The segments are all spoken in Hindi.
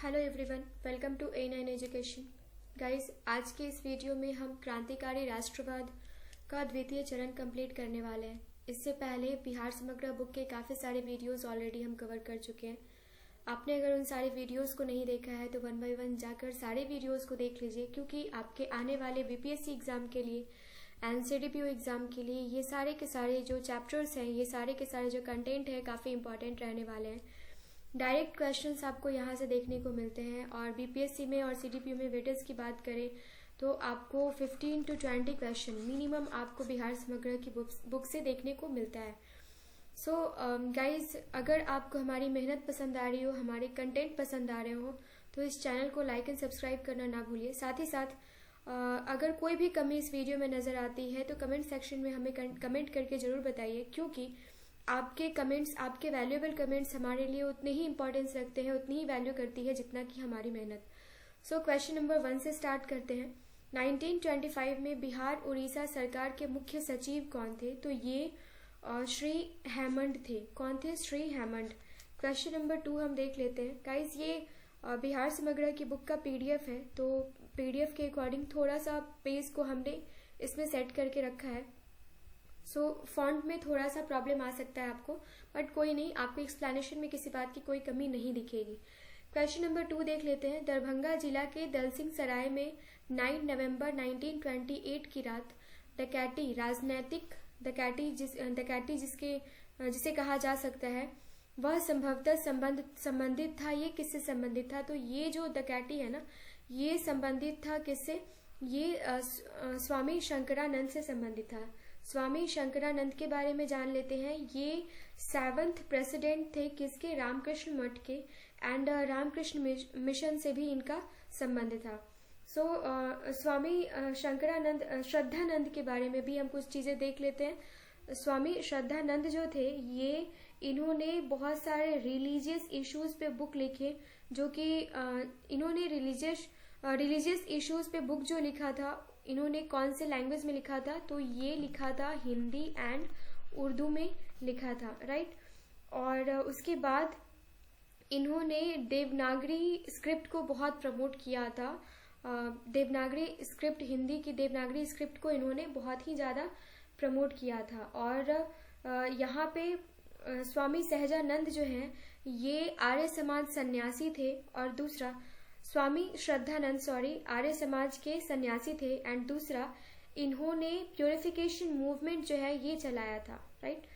Hello everyone, welcome to A9 education. Guys, आज के इस वीडियो में हम क्रांतिकारी राष्ट्रवाद का द्वितीय चरण कंप्लीट करने वाले हैं। इससे पहले बिहार समग्र बुक के काफ़ी सारे वीडियोस ऑलरेडी हम कवर कर चुके हैं। आपने अगर उन सारे वीडियोस को नहीं देखा है तो 1 बाय 1 जाकर सारे वीडियोस को देख लीजिए, क्योंकि आपके आने वाले बीपीएससी एग्जाम के लिए एंड CDPO एग्जाम के लिए ये सारे के सारे जो चैप्टर्स हैं, ये सारे के सारे जो कंटेंट है काफ़ी इंपॉर्टेंट रहने वाले हैं। डायरेक्ट क्वेश्चंस आपको यहाँ से देखने को मिलते हैं और बीपीएससी में और CDPO में वेटेज की बात करें तो आपको 15 to 20 क्वेश्चन मिनिमम आपको बिहार समग्र की बुक से देखने को मिलता है। सो गाइज, अगर आपको हमारी मेहनत पसंद आ रही हो, हमारे कंटेंट पसंद आ रहे हो तो इस चैनल को लाइक एंड सब्सक्राइब करना ना भूलिए। साथ ही साथ अगर कोई भी कमी इस वीडियो में नज़र आती है तो कमेंट सेक्शन में हमें कमेंट करके ज़रूर बताइए, क्योंकि आपके कमेंट्स, आपके वैल्यूएबल कमेंट्स हमारे लिए उतने ही इंपॉर्टेंस रखते हैं, उतनी ही वैल्यू करती है जितना कि हमारी मेहनत। सो क्वेश्चन नंबर 1 से स्टार्ट करते हैं। 1925 में बिहार उड़ीसा सरकार के मुख्य सचिव कौन थे? तो ये श्री हेमंड थे। कौन थे? श्री हेमंड। क्वेश्चन नंबर 2 हम देख लेते हैं। गाइस, ये बिहार समग्र की बुक का PDF है, तो PDF के अकॉर्डिंग थोड़ा सा पेज को हमने इसमें सेट करके रखा है। सो फॉन्ट में थोड़ा सा प्रॉब्लम आ सकता है आपको, बट कोई नहीं, आपको एक्सप्लेनेशन में किसी बात की कोई कमी नहीं दिखेगी। क्वेश्चन नंबर 2 देख लेते हैं। दरभंगा जिला के दलसिंह सराय में 9 नवंबर 1928 की रात डकैती, राजनैतिक डकैती जिसे कहा जा सकता है, वह संभवतः संबंधित था। ये किससे संबंधित था? तो ये जो डकैती है ना, ये संबंधित था किससे? ये स्वामी शंकरानंद से संबंधित था। स्वामी शंकरानंद के बारे में जान लेते हैं। ये 7th प्रेसिडेंट थे किसके? रामकृष्ण मठ के, एंड रामकृष्ण मिशन से भी इनका संबंध था। सो स्वामी शंकरानंद, श्रद्धानंद के बारे में भी हम कुछ चीजें देख लेते हैं। स्वामी श्रद्धानंद जो थे, ये इन्होंने बहुत सारे रिलीजियस इश्यूज पे बुक लिखे, जो कि इन्होंने रिलीजियस इश्यूज पे बुक जो लिखा था, इन्होंने कौन से लैंग्वेज में लिखा था? तो ये लिखा था हिंदी एंड उर्दू में लिखा था, राइट। और उसके बाद इन्होंने देवनागरी स्क्रिप्ट को बहुत प्रमोट किया था। देवनागरी स्क्रिप्ट, हिंदी की देवनागरी स्क्रिप्ट को इन्होंने बहुत ही ज़्यादा प्रमोट किया था। और यहाँ पे स्वामी सहजानंद जो हैं, ये आर्य समाज सन्यासी थे, और दूसरा स्वामी श्रद्धानंद आर्य समाज के सन्यासी थे, एंड दूसरा इन्होंने प्योरिफिकेशन मूवमेंट जो है ये चलाया था, राइट।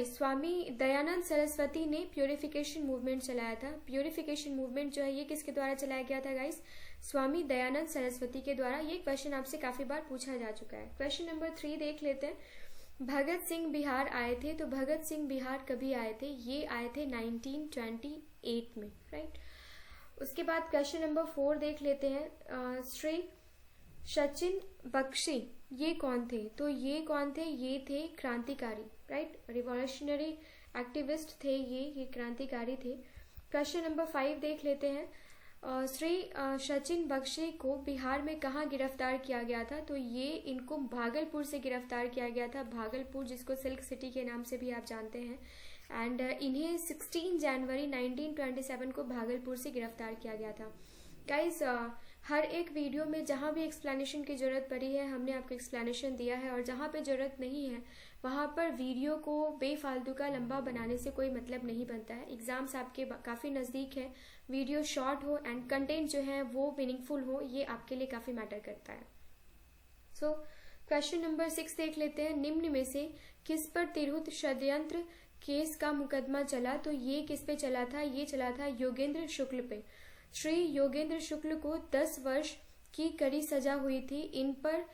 स्वामी दयानंद सरस्वती ने प्योरिफिकेशन मूवमेंट चलाया था। प्योरिफिकेशन मूवमेंट जो है ये किसके द्वारा चलाया गया था गाइस? स्वामी दयानंद सरस्वती के द्वारा। ये क्वेश्चन आपसे काफी बार पूछा जा चुका है। क्वेश्चन नंबर 3 देख लेते हैं। भगत सिंह बिहार आए थे, तो भगत सिंह बिहार कभी आए थे? ये आए थे 1928 में, राइट। उसके बाद क्वेश्चन नंबर 4 देख लेते हैं। श्री सचिन बख्शी, ये कौन थे? तो ये कौन थे? ये थे क्रांतिकारी, राइट, रिवॉल्यूशनरी एक्टिविस्ट थे ये क्रांतिकारी थे। क्वेश्चन नंबर 5 देख लेते हैं। श्री सचिन बख्शी को बिहार में कहाँ गिरफ्तार किया गया था? तो ये इनको भागलपुर से गिरफ्तार किया गया था। भागलपुर, जिसको सिल्क सिटी के नाम से भी आप जानते हैं, एंड इन्हें 16 जनवरी 1927 को भागलपुर से गिरफ्तार किया गया था। गाइस, हर एक वीडियो में जहाँ भी एक्सप्लेनेशन की जरूरत पड़ी है हमने आपको एक्सप्लेनेशन दिया है, और जहाँ पे जरूरत नहीं है वहाँ पर वीडियो को बेफालतू का लंबा बनाने से कोई मतलब नहीं बनता है। एग्जाम्स आपके काफ़ी नज़दीक है, वीडियो शॉर्ट हो एंड कंटेंट जो है वो मीनिंगफुल हो, ये आपके लिए काफ़ी मैटर करता है। सो क्वेश्चन नंबर 6 देख लेते हैं। निम्न में से किस पर तिरहुत षड्यंत्र केस का मुकदमा चला? तो ये किस पे चला था? ये चला था योगेंद्र शुक्ल पे। श्री योगेंद्र शुक्ल को 10 वर्ष की कड़ी सजा हुई थी। इन पर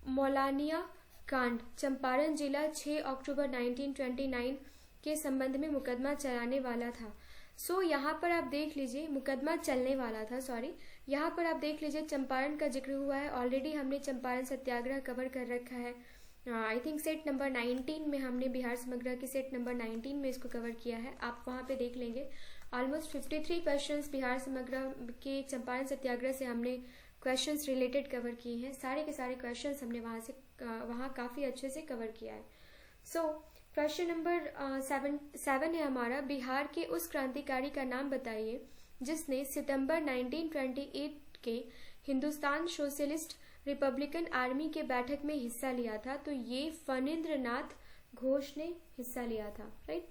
मौलानिया कांड, चंपारण जिला 6 अक्टूबर 1929 के संबंध में मुकदमा चलाने वाला था। सो यहाँ पर आप देख लीजिए, मुकदमा चलने वाला था, यहाँ पर आप देख लीजिए चंपारण का जिक्र हुआ है। ऑलरेडी हमने चंपारण सत्याग्रह कवर कर रखा है। आई थिंक सेट नंबर 19 में हमने बिहार समग्र की सेट नंबर 19 में इसको कवर किया है, आप वहाँ पे देख लेंगे। ऑलमोस्ट 53 क्वेश्चंस बिहार समग्र के चंपारण सत्याग्रह से हमने क्वेश्चंस रिलेटेड कवर किए हैं। सारे के सारे क्वेश्चंस हमने वहाँ काफ़ी अच्छे से कवर किया है। सो क्वेश्चन नंबर 7 है हमारा, बिहार के उस क्रांतिकारी का नाम बताइए जिसने सितंबर 1928 के हिंदुस्तान सोशलिस्ट रिपब्लिकन आर्मी के बैठक में हिस्सा लिया था, तो ये फणींद्र नाथ घोष ने हिस्सा लिया था, राइट।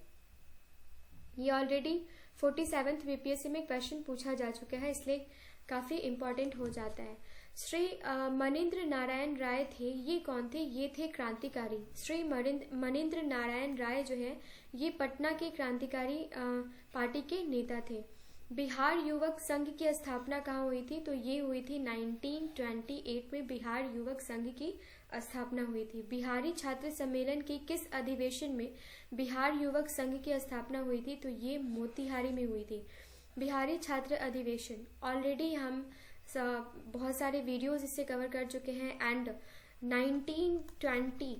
ये ऑलरेडी 47th बीपीएससी में क्वेश्चन पूछा जा चुका है, इसलिए काफी इंपॉर्टेंट हो जाता है। श्री मनीन्द्र नारायण राय थे, ये कौन थे? ये थे क्रांतिकारी। श्री मनीन्द्र नारायण राय जो है ये पटना के क्रांतिकारी पार्टी के नेता थे। बिहार युवक संघ की स्थापना कहाँ हुई थी? तो ये हुई थी 1928 में बिहार युवक संघ की स्थापना हुई थी। बिहारी छात्र सम्मेलन के किस अधिवेशन में बिहार युवक संघ की स्थापना हुई थी? तो ये मोतिहारी में हुई थी। बिहारी छात्र अधिवेशन ऑलरेडी हम बहुत सारे वीडियोस इससे कवर कर चुके हैं, एंड 1920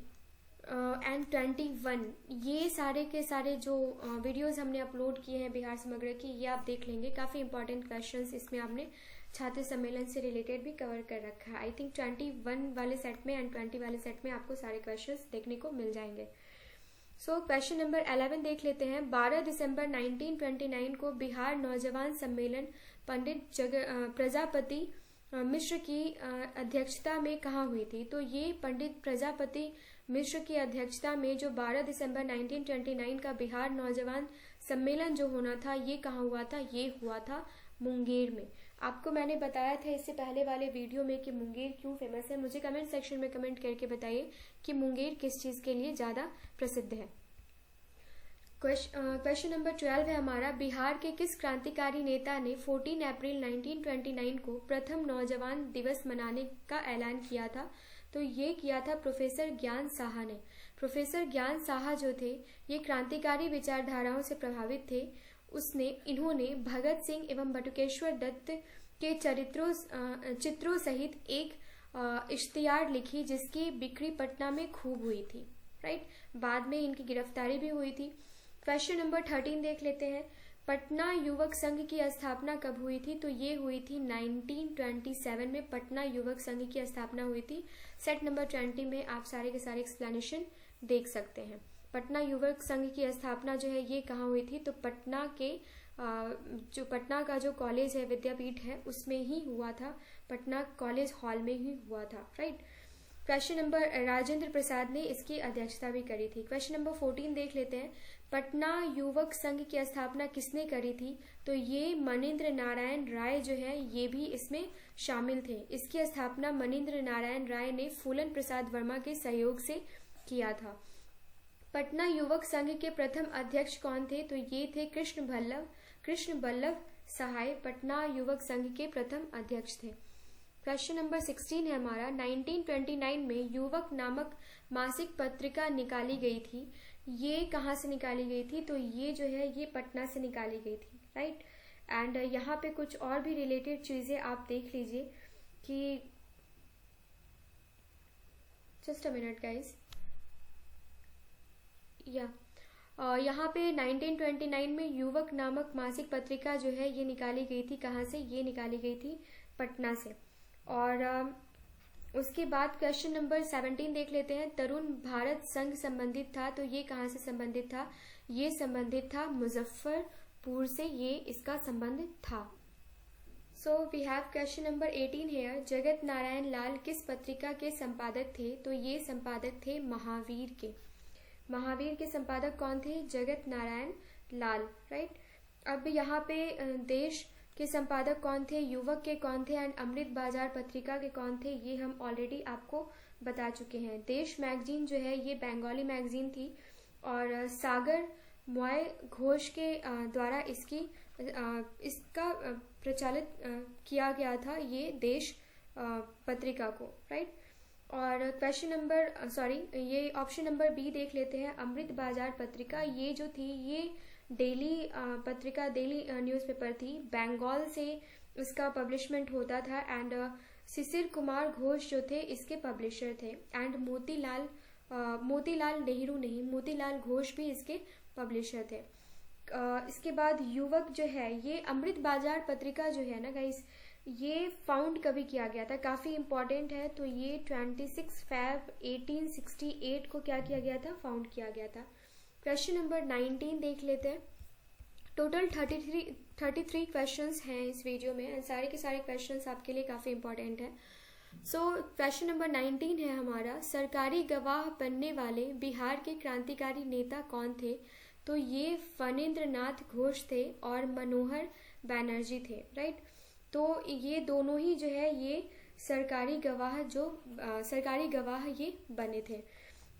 एंड 21 ये सारे के सारे जो वीडियोस हमने अपलोड किए हैं बिहार समग्र की, ये आप देख लेंगे। काफ़ी इंपॉर्टेंट क्वेश्चंस इसमें आपने छात्र सम्मेलन से रिलेटेड भी कवर कर रखा है। आई थिंक 21 वाले सेट में एंड 20 वाले सेट में आपको सारे क्वेश्चंस देखने को मिल जाएंगे। सो क्वेश्चन नंबर 11 देख लेते हैं। 12 दिसंबर 1929 को बिहार नौजवान सम्मेलन पंडित प्रजापति मिश्र की अध्यक्षता में कहाँ हुई थी? तो ये पंडित प्रजापति मिश्र की अध्यक्षता में जो 12 दिसंबर 1929 का बिहार नौजवान सम्मेलन जो होना था, ये कहाँ हुआ था? ये हुआ था मुंगेर में। आपको मैंने बताया था इससे पहले वाले वीडियो में कि मुंगेर क्यों फेमस है। मुझे कमेंट सेक्शन में कमेंट करके बताइए कि मुंगेर किस चीज़ के लिए ज़्यादा प्रसिद्ध है। क्वेश्चन नंबर 12 है हमारा। बिहार के किस क्रांतिकारी नेता ने 14 अप्रैल 1929 को प्रथम नौजवान दिवस मनाने का ऐलान किया था? तो ये किया था प्रोफेसर ज्ञान साहा ने। प्रोफेसर ज्ञान साहा जो थे ये क्रांतिकारी विचारधाराओं से प्रभावित थे। इन्होंने भगत सिंह एवं बटुकेश्वर दत्त के चित्रों सहित एक इश्तिहार लिखी, जिसकी बिक्री पटना में खूब हुई थी, राइट। बाद में इनकी गिरफ्तारी भी हुई थी। क्वेश्चन नंबर 13 देख लेते हैं। पटना युवक संघ की स्थापना कब हुई थी? तो ये हुई थी 1927 में पटना युवक संघ की स्थापना हुई थी। सेट नंबर 20 में आप सारे के सारे एक्सप्लेनेशन देख सकते हैं। पटना युवक संघ की स्थापना जो है ये कहाँ हुई थी? तो पटना के जो पटना का जो कॉलेज है, विद्यापीठ है, उसमें ही हुआ था। पटना कॉलेज हॉल में ही हुआ था, right. Question number Rajendra Prasad ने इसकी अध्यक्षता भी करी थी। क्वेश्चन नंबर 14 देख लेते हैं। पटना युवक संघ की स्थापना किसने करी थी? तो ये मनीन्द्र नारायण राय जो है ये भी इसमें शामिल थे। इसकी स्थापना मनीन्द्र नारायण राय ने फूलन प्रसाद वर्मा के सहयोग से किया था। पटना युवक संघ के प्रथम अध्यक्ष कौन थे? तो ये थे कृष्ण बल्लभ सहाय पटना युवक संघ के प्रथम अध्यक्ष थे। क्वेश्चन नंबर 16 है हमारा। 1929 में युवक नामक मासिक पत्रिका निकाली गई थी। ये कहाँ से निकाली गई थी? तो ये जो है ये पटना से निकाली गई थी, राइट। एंड यहाँ पे कुछ और भी रिलेटेड चीजें आप देख लीजिए कि जस्ट अ मिनट गाइज, यहाँ पे 1929 में युवक नामक मासिक पत्रिका जो है ये निकाली गई थी। कहाँ से? ये निकाली गई थी पटना से। और उसके बाद क्वेश्चन नंबर 17 देख लेते हैं। तरुण भारत संघ संबंधित था, तो ये कहाँ से संबंधित था? ये संबंधित था मुजफ्फरपुर से, ये इसका संबंध था। So we have question number 18 here. Jagat Narayan लाल किस पत्रिका के संपादक थे? तो ये संपादक थे महावीर के। महावीर के संपादक कौन थे? जगत नारायण लाल, राइट। अब यहाँ पे देश के संपादक कौन थे, युवक के कौन थे, एंड अमृत बाजार पत्रिका के कौन थे, ये हम ऑलरेडी आपको बता चुके हैं। देश मैगजीन जो है ये बंगाली मैगजीन थी और सागर मॉय घोष के द्वारा इसका प्रचालित किया गया था ये देश पत्रिका को, राइट। और क्वेश्चन नंबर ये ऑप्शन नंबर बी देख लेते हैं। अमृत बाजार पत्रिका ये जो थी ये डेली पत्रिका, डेली न्यूज़पेपर थी। बंगाल से इसका पब्लिशमेंट होता था एंड शिशिर कुमार घोष जो थे इसके पब्लिशर थे एंड मोतीलाल नेहरू नहीं, मोतीलाल घोष भी इसके पब्लिशर थे। इसके बाद युवक जो है ये अमृत बाजार पत्रिका जो है ना गाइस, ये फाउंड कभी किया गया था? काफ़ी इंपॉर्टेंट है। तो ये 26 फैब 1868 को क्या किया गया था? फाउंड किया गया था। क्वेश्चन नंबर 19 देख लेते हैं। टोटल 33 क्वेश्चंस हैं इस वीडियो में एंड सारे के सारे क्वेश्चंस आपके लिए काफ़ी इंपॉर्टेंट है। सो क्वेश्चन नंबर 19 है हमारा, सरकारी गवाह बनने वाले बिहार के क्रांतिकारी नेता कौन थे? तो ये फणींद्र नाथ घोष थे और मनोहर बैनर्जी थे, राइट। तो ये दोनों ही जो है ये सरकारी गवाह ये बने थे।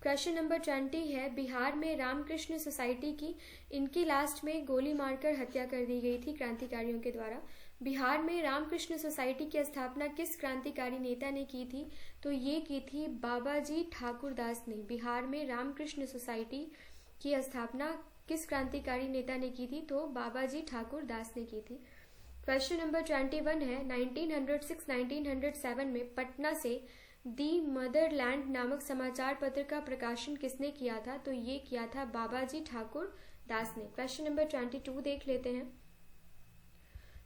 क्वेश्चन नंबर 20 है, बिहार में रामकृष्ण सोसाइटी की इनकी लास्ट में गोली मारकर हत्या कर दी गई थी क्रांतिकारियों के द्वारा। बिहार में रामकृष्ण सोसाइटी की स्थापना किस क्रांतिकारी नेता ने की थी? तो ये की थी बाबाजी ठाकुर दास ने। बिहार में रामकृष्ण सोसाइटी की स्थापना किस क्रांतिकारी नेता ने की थी? तो बाबाजी ठाकुर दास ने की थी। क्वेश्चन नंबर 21 है, 1906-1907 में पटना से दी मदरलैंड नामक समाचार पत्र का प्रकाशन किसने किया था? तो ये किया था बाबाजी ठाकुर दास ने। क्वेश्चन नंबर 22 देख लेते हैं,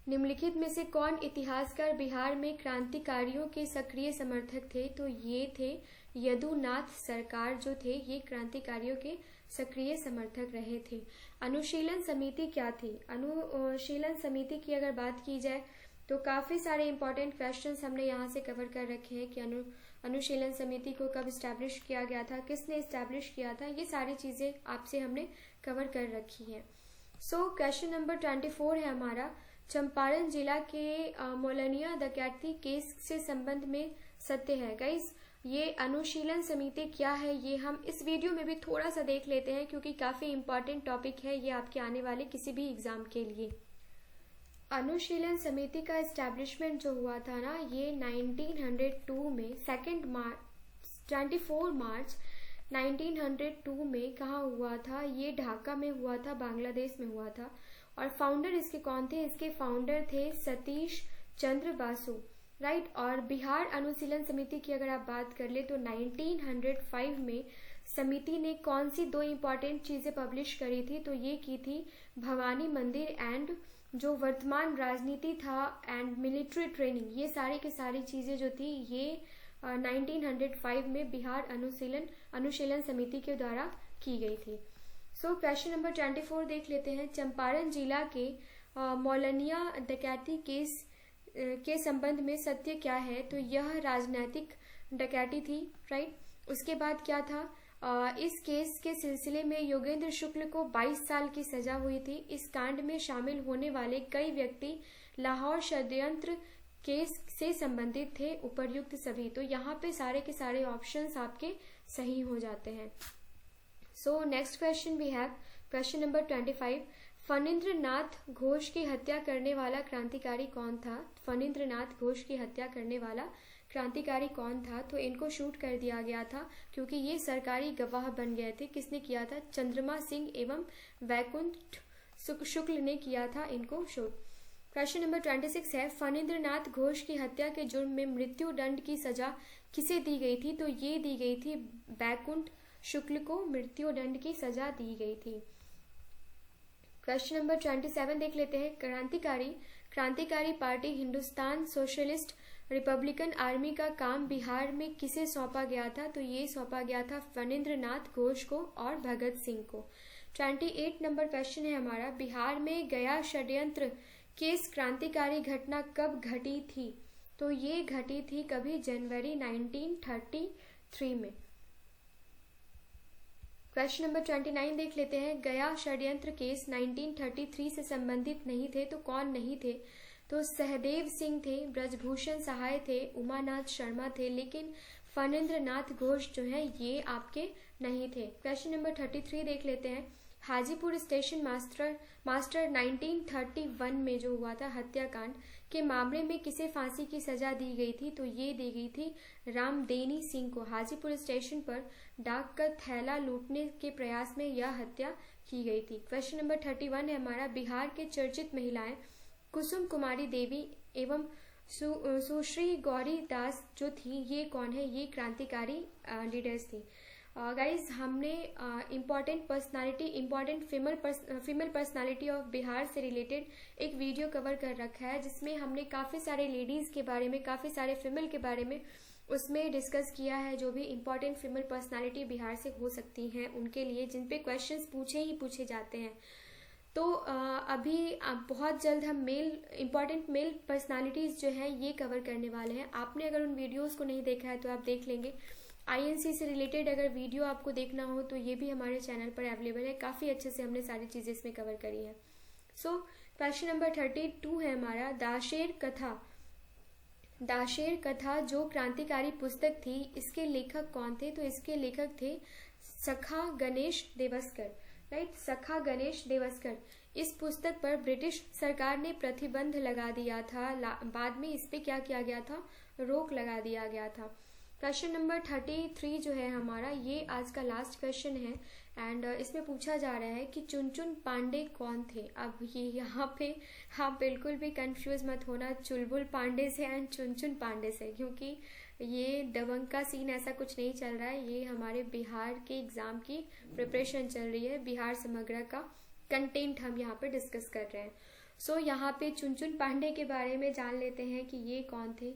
निम्नलिखित में से कौन इतिहासकार बिहार में क्रांतिकारियों के सक्रिय समर्थक थे? तो ये थे यदुनाथ सरकार जो थे ये क्रांतिकारियों के सक्रिय समर्थक रहे थे। अनुशीलन समिति क्या थी? अनुशीलन समिति की अगर बात की जाए तो काफी सारे इंपॉर्टेंट क्वेश्चंस हमने यहाँ से कवर कर रखे हैं कि अनुशीलन समिति को कब इस्टेब्लिश किया गया था, किसने इस्टेब्लिश किया था, ये सारी चीजें आपसे हमने कवर कर रखी हैं। सो क्वेश्चन नंबर 24 है हमारा, चंपारण जिला के मोलनिया डकैती केस से संबंध में सत्य है। गाइस ये अनुशीलन समिति क्या है ये हम इस वीडियो में भी थोड़ा सा देख लेते हैं क्योंकि काफी इंपॉर्टेंट टॉपिक है ये आपके आने वाले किसी भी एग्जाम के लिए। अनुशीलन समिति का एस्टैब्लिशमेंट जो हुआ था ना ये 1902 में 24 मार्च 1902 में कहाँ हुआ था? ये ढाका में हुआ था, बांग्लादेश में हुआ था। और फाउंडर इसके कौन थे? इसके फाउंडर थे सतीश चंद्र बासु, राइट। और बिहार अनुशीलन समिति की अगर आप बात कर ले तो 1905 में समिति ने कौन सी 2 इम्पॉर्टेंट चीजें पब्लिश करी थी? तो ये की थी भवानी मंदिर एंड जो वर्तमान राजनीति था एंड मिलिट्री ट्रेनिंग, ये सारी की सारी चीजें जो थी ये 1905 में बिहार अनुशीलन समिति के द्वारा की गई थी। सो क्वेश्चन नंबर 24 देख लेते हैं, चंपारण जिला के मौलनिया डकैती केस के संबंध में सत्य क्या है? तो यह राजनीतिक डकैती थी, राइट। उसके बाद क्या था? इस केस के सिलसिले में योगेंद्र शुक्ल को 22 साल की सजा हुई थी। इस कांड में शामिल होने वाले कई व्यक्ति लाहौर षड्यंत्र केस से संबंधित थे, उपर्युक्त सभी। तो यहाँ पे सारे के सारे ऑप्शंस आपके सही हो जाते हैं। So next question we have question number 25, Phanindra Nath Ghosh की हत्या करने वाला क्रांतिकारी कौन था? फणींद्र नाथ घोष की हत्या करने वाला क्रांतिकारी कौन था? तो इनको शूट कर दिया गया था क्योंकि ये सरकारी गवाह बन गए थे। किसने किया था? चंद्रमा सिंह एवं वैकुंठ शुक्ल ने किया था इनको शूट। क्वेश्चन नंबर 26 है, फणींद्र नाथ घोष की हत्या के जुर्म में मृत्यु दंड की सजा किसे दी गई थी? तो ये दी गई थी वैकुंठ शुक्ल को मृत्यु दंड की सजा दी गई थी। क्वेश्चन नंबर 27 देख लेते हैं, क्रांतिकारी party Hindustan socialist Republican army का काम बिहार में किसे सौंपा गया था? तो ये सौंपा गया था फणींद्र नाथ घोष को और भगत सिंह को। 28 नंबर क्वेश्चन है हमारा, बिहार में गया षड्यंत्र केस क्रांतिकारी घटना कब घटी थी? तो ये घटी थी कभी जनवरी 1933 में। क्वेश्चन नंबर 29 देख लेते हैं, गया षड्यंत्र केस 1933 से संबंधित नहीं थे तो कौन नहीं थे? तो सहदेव सिंह थे, ब्रजभूषण सहाय थे, उमानाथ शर्मा थे, लेकिन फणींद्र नाथ घोष जो है ये आपके नहीं थे। क्वेश्चन नंबर 33 देख लेते हैं, हाजीपुर स्टेशन मास्टर 1931 में जो हुआ था हत्याकांड के मामले में किसे फांसी की सजा दी गई थी? तो ये दी गई थी रामदेनी सिंह को। हाजीपुर स्टेशन पर डाक का थैला लूटने के प्रयास में यह हत्या की गई थी। क्वेश्चन नंबर 31 है हमारा, बिहार के चर्चित महिलाएं कुसुम कुमारी देवी एवं सुश्री गौरी दास जो थी ये कौन है? ये क्रांतिकारी लीडर्स थी। गाइज हमने important female personality of Bihar से रिलेटेड एक वीडियो कवर कर रखा है जिसमें हमने काफ़ी सारे लेडीज़ के बारे में, काफ़ी सारे फीमेल के बारे में उसमें डिस्कस किया है जो भी इम्पॉर्टेंट फीमेल पर्सनालिटी बिहार से हो सकती हैं उनके लिए, जिन पे क्वेश्चंस पूछे ही पूछे जाते हैं। तो अभी बहुत जल्द हम इम्पॉर्टेंट मेल पर्सनालिटीज़ जो है ये कवर करने वाले हैं। आपने अगर उन वीडियोस को नहीं देखा है तो आप देख लेंगे। आईएनसी से रिलेटेड अगर वीडियो आपको देखना हो तो ये भी हमारे चैनल पर अवेलेबल है। काफ़ी अच्छे से हमने सारी चीज़ें इसमें कवर करी है। सो क्वेश्चन नंबर 32 है हमारा, दाशेर कथा जो क्रांतिकारी पुस्तक थी, इसके लेखक कौन थे? तो इसके लेखक थे सखा गणेश देवस्कर, राइट, सखा गणेश देवस्कर। इस पुस्तक पर ब्रिटिश सरकार ने प्रतिबंध लगा दिया था, बाद में इस पे क्या किया गया था? रोक लगा दिया गया था। क्वेश्चन नंबर 33 जो है हमारा, ये आज का लास्ट क्वेश्चन है एंड इसमें पूछा जा रहा है कि चुनचुन पांडे कौन थे? अब ये यहाँ पे आप बिल्कुल भी कंफ्यूज मत होना चुलबुल पांडे से एंड चुनचुन पांडे से, क्योंकि ये दबंग का सीन ऐसा कुछ नहीं चल रहा है। ये हमारे बिहार के एग्जाम की प्रिपरेशन चल रही है। बिहार समग्र का कंटेंट हम यहाँ पे डिस्कस कर रहे हैं। सो यहाँ पे चुनचुन पांडे के बारे में जान लेते हैं कि ये कौन थे।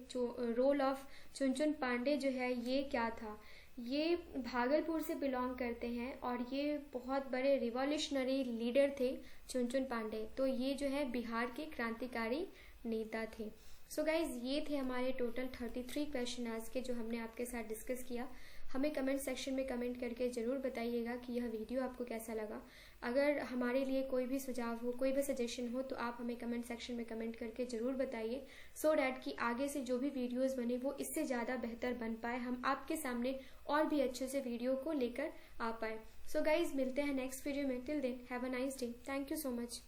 रोल ऑफ चुनचुन पांडे जो है ये क्या था? ये भागलपुर से बिलोंग करते हैं और ये बहुत बड़े रिवॉल्यूशनरी लीडर थे चुनचुन पांडे। तो ये जो है बिहार के क्रांतिकारी नेता थे। सो गाइज, ये थे हमारे टोटल 33 क्वेश्चन आज के जो हमने आपके साथ डिस्कस किया। हमें कमेंट सेक्शन में कमेंट करके ज़रूर बताइएगा कि यह वीडियो आपको कैसा लगा। अगर हमारे लिए कोई भी सुझाव हो, कोई भी सजेशन हो तो आप हमें कमेंट सेक्शन में कमेंट करके ज़रूर बताइए, सो डैट कि आगे से जो भी वीडियोस बने वो इससे ज़्यादा बेहतर बन पाए, हम आपके सामने और भी अच्छे से वीडियो को लेकर आ पाए। सो गाइज, मिलते हैं नेक्स्ट वीडियो में। Till then have a nice day. Thank you so much.